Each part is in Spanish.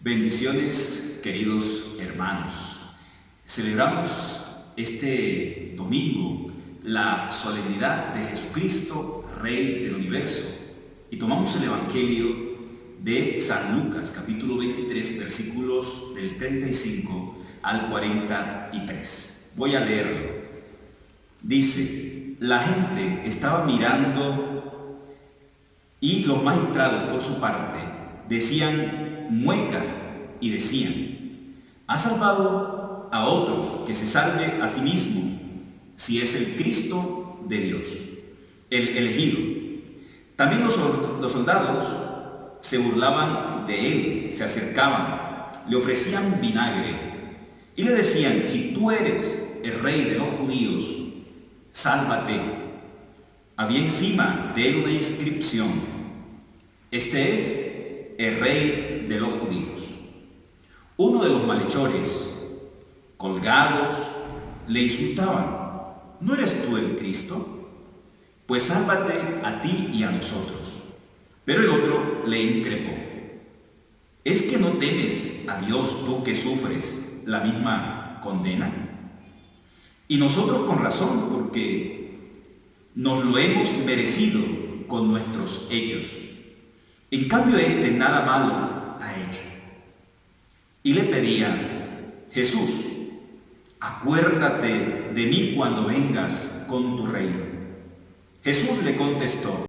Bendiciones, queridos hermanos. Celebramos este domingo la solemnidad de Jesucristo, Rey del Universo, y tomamos el Evangelio de San Lucas, capítulo 23, versículos del 35 al 43. Voy a leerlo. Dice: la gente estaba mirando y los magistrados, por su parte, decían muecas y decían: ha salvado a otros, que se salve a sí mismo, si es el Cristo de Dios, el elegido. También los soldados se burlaban de él, se acercaban, le ofrecían vinagre y le decían: si tú eres el rey de los judíos, sálvate. Había encima de él una inscripción: este es el rey de los judíos. Uno de los malhechores, colgados, le insultaban: ¿no eres tú el Cristo? Pues sálvate a ti y a nosotros. Pero el otro le increpó: ¿es que no temes a Dios tú que sufres la misma condena? Y nosotros con razón, porque nos lo hemos merecido con nuestros hechos. En cambio este nada malo ha hecho. Y le pedía: Jesús, acuérdate de mí cuando vengas con tu reino. Jesús le contestó: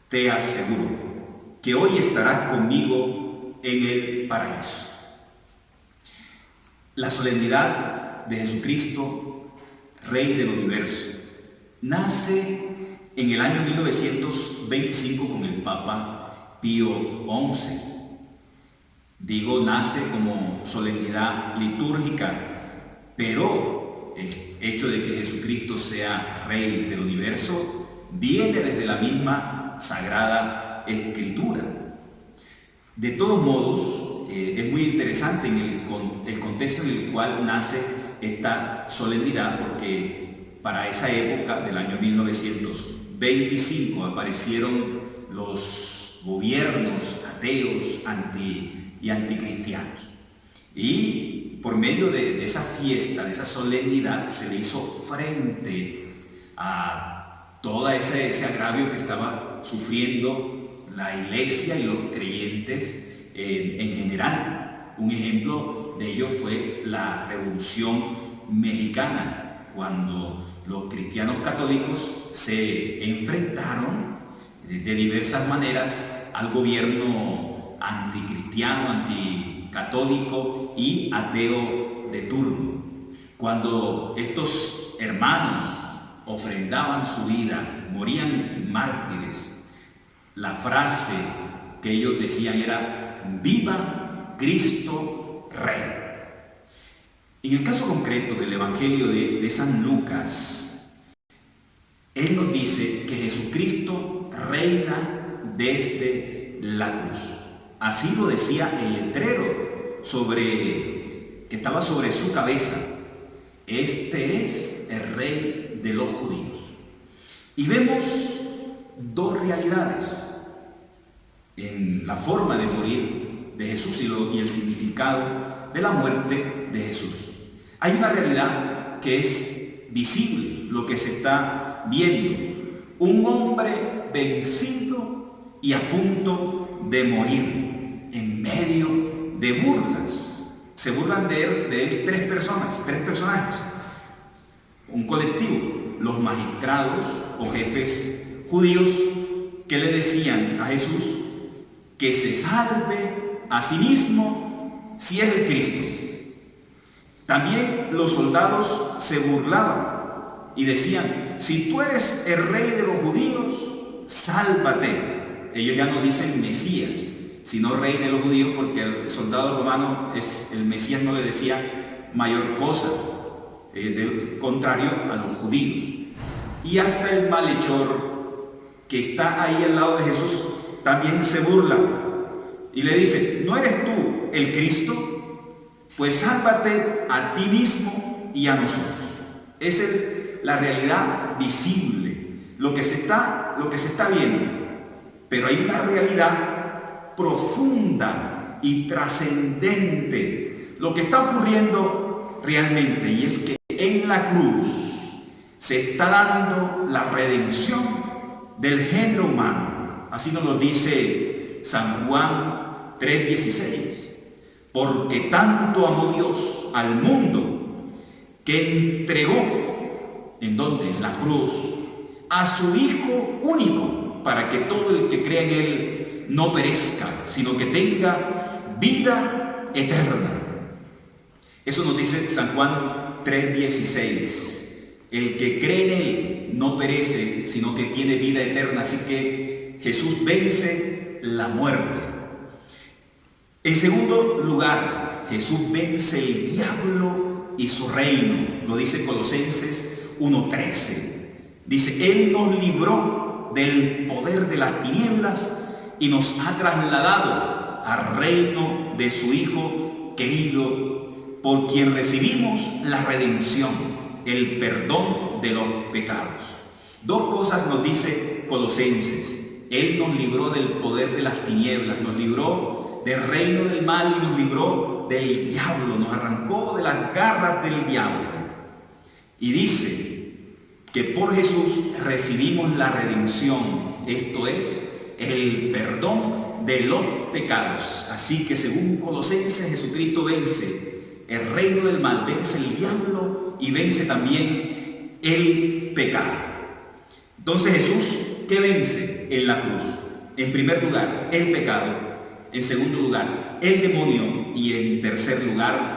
te aseguro que hoy estarás conmigo en el paraíso. La solemnidad de Jesucristo, Rey del Universo, nace en el año 1925 con el Papa Pío XI. Digo, nace como solemnidad litúrgica, pero el hecho de que Jesucristo sea Rey del Universo viene desde la misma Sagrada Escritura. De todos modos, es muy interesante en el contexto en el cual nace esta solemnidad, porque para esa época del año 1925 aparecieron los gobiernos ateos y anticristianos. Y por medio de esa fiesta, de esa solemnidad, se le hizo frente a todo ese agravio que estaba sufriendo la iglesia y los creyentes en general. Un ejemplo de ello fue la Revolución Mexicana, cuando los cristianos católicos se enfrentaron de diversas maneras al gobierno anticristiano, anticatólico y ateo de turno. Cuando estos hermanos ofrendaban su vida, morían mártires, la frase que ellos decían era: ¡viva Cristo Rey! En el caso concreto del Evangelio de San Lucas, él nos dice que Jesucristo reina desde la cruz. Así lo decía el letrero que estaba sobre su cabeza: este es el Rey de los judíos. Y vemos dos realidades en la forma de morir de Jesús y el significado de la muerte de Jesús. Hay una realidad que es visible, lo que se está viendo: un hombre vencido y a punto de morir en medio de burlas. Se burlan de él tres personajes, un colectivo: los magistrados o jefes judíos, que le decían a Jesús que se salve a sí mismo si es el Cristo. También los soldados se burlaban y decían: si tú eres el rey de los judíos, sálvate. Ellos ya no dicen Mesías, sino rey de los judíos, porque el soldado romano, el Mesías no le decía mayor cosa, del contrario a los judíos. Y hasta el malhechor que está ahí al lado de Jesús también se burla y le dice: ¿no eres tú el Cristo? Pues sálvate a ti mismo y a nosotros. Esa es la realidad visible, lo que se está viendo. Pero hay una realidad profunda y trascendente lo que está ocurriendo realmente, y es que en la cruz se está dando la redención del género humano. Así nos lo dice San Juan 3:16. Porque tanto amó Dios al mundo que entregó, ¿en dónde? En la cruz, a su Hijo único, para que todo el que crea en Él no perezca, sino que tenga vida eterna. Eso nos dice San Juan 3:16. El que cree en Él no perece, sino que tiene vida eterna. Así que Jesús vence la muerte. En segundo lugar, Jesús vence el diablo y su reino. Lo dice Colosenses 1:13. Dice, Él nos libró del poder de las tinieblas y nos ha trasladado al reino de su Hijo querido, por quien recibimos la redención, el perdón de los pecados. Dos cosas nos dice Colosenses. Él nos libró del poder de las tinieblas, nos libró del reino del mal y nos libró del diablo, nos arrancó de las garras del diablo. Y dice que por Jesús recibimos la redención, esto es, el perdón de los pecados. Así que según Colosenses, Jesucristo vence el reino del mal, vence el diablo y vence también el pecado. Entonces Jesús, ¿qué vence en la cruz? En primer lugar, el pecado. En segundo lugar, el demonio. Y en tercer lugar,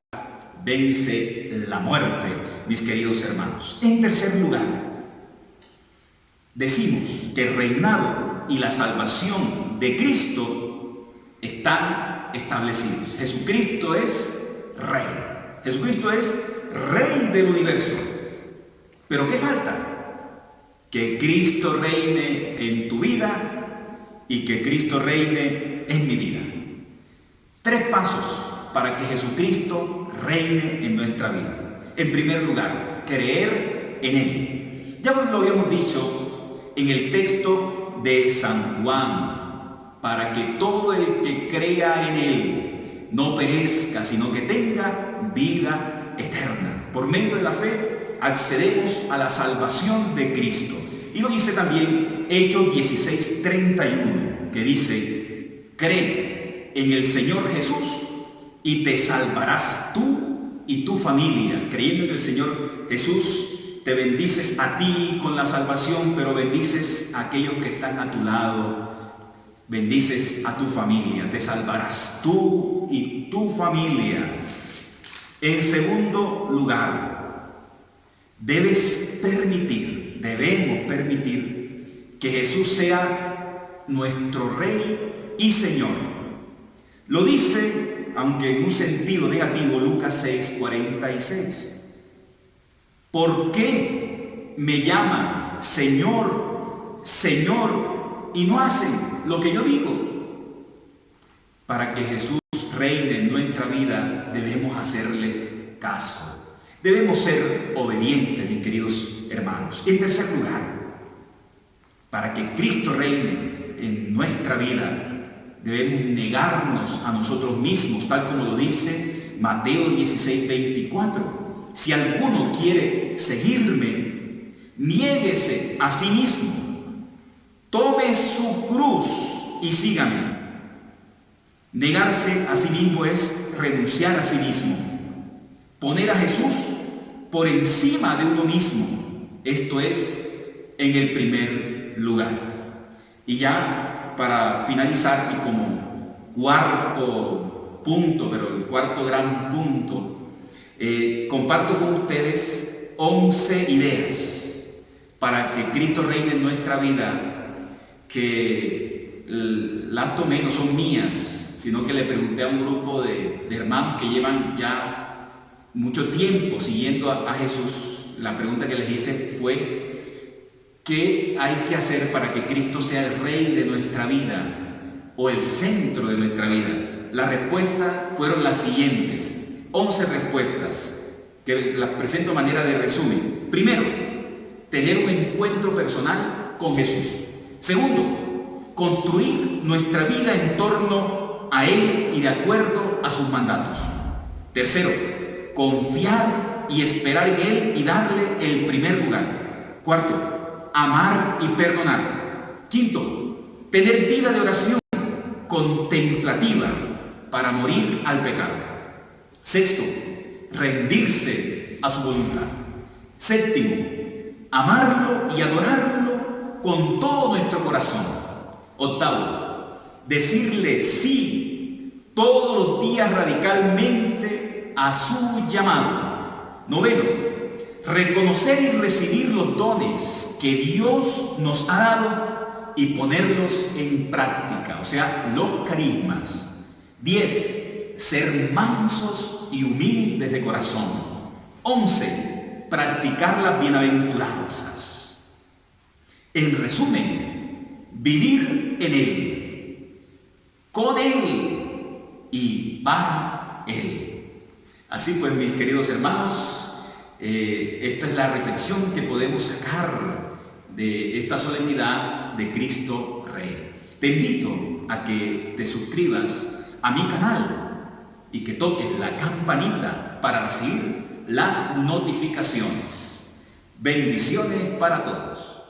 vence la muerte, mis queridos hermanos. En tercer lugar, decimos que el reinado y la salvación de Cristo están establecidos. Jesucristo es Rey. Jesucristo es Rey del universo. ¿Pero qué falta? Que Cristo reine en tu vida y que Cristo reine en mi vida. 3 pasos para que Jesucristo reine en nuestra vida. En primer lugar, creer en Él. Ya lo habíamos dicho en el texto de San Juan, para que todo el que crea en Él no perezca, sino que tenga vida eterna. Por medio de la fe accedemos a la salvación de Cristo. Y lo dice también Hechos 16:31, que dice, cree en el Señor Jesús y te salvarás tú y tu familia. Creyendo en el Señor Jesús, te bendices a ti con la salvación, pero bendices a aquellos que están a tu lado, bendices a tu familia, te salvarás tú y tu familia. En segundo lugar, debemos permitir que Jesús sea nuestro Rey y Señor. Lo dice, aunque en un sentido negativo, Lucas 6:46. ¿Por qué me llaman Señor, Señor, y no hacen lo que yo digo? Para que Jesús reine en nuestra vida, debemos hacerle caso. Debemos ser obedientes, mis queridos hermanos. Y en tercer lugar, para que Cristo reine en nuestra vida, debemos negarnos a nosotros mismos, tal como lo dice Mateo 16:24. Si alguno quiere seguirme, niéguese a sí mismo, tome su cruz y sígame. Negarse a sí mismo es renunciar a sí mismo, poner a Jesús por encima de uno mismo. Esto es en el primer lugar. Y ya para finalizar, y como cuarto punto, pero el cuarto gran punto, comparto con ustedes 11 ideas para que Cristo reine en nuestra vida, que las tomé, no son mías, sino que le pregunté a un grupo de hermanos que llevan ya mucho tiempo siguiendo a Jesús. La pregunta que les hice fue, ¿qué hay que hacer para que Cristo sea el Rey de nuestra vida o el centro de nuestra vida? Las respuestas fueron las siguientes, 11 respuestas, que las presento a manera de resumen. Primero, tener un encuentro personal con Jesús. Segundo, construir nuestra vida en torno a Él y de acuerdo a sus mandatos. Tercero, confiar y esperar en Él y darle el primer lugar. Cuarto, amar y perdonar. Quinto, tener vida de oración contemplativa para morir al pecado. Sexto, rendirse a su voluntad. Séptimo, amarlo y adorarlo con todo nuestro corazón. Octavo, decirle sí todos los días radicalmente a su llamado. Noveno, reconocer y recibir los dones que Dios nos ha dado y ponerlos en práctica, o sea, los carismas. 10, ser mansos y humildes de corazón. 11, practicar las bienaventuranzas. En resumen, vivir en Él, con Él y para Él. Así pues, mis queridos hermanos, esta es la reflexión que podemos sacar de esta solemnidad de Cristo Rey. Te invito a que te suscribas a mi canal y que toques la campanita para recibir las notificaciones. Bendiciones para todos.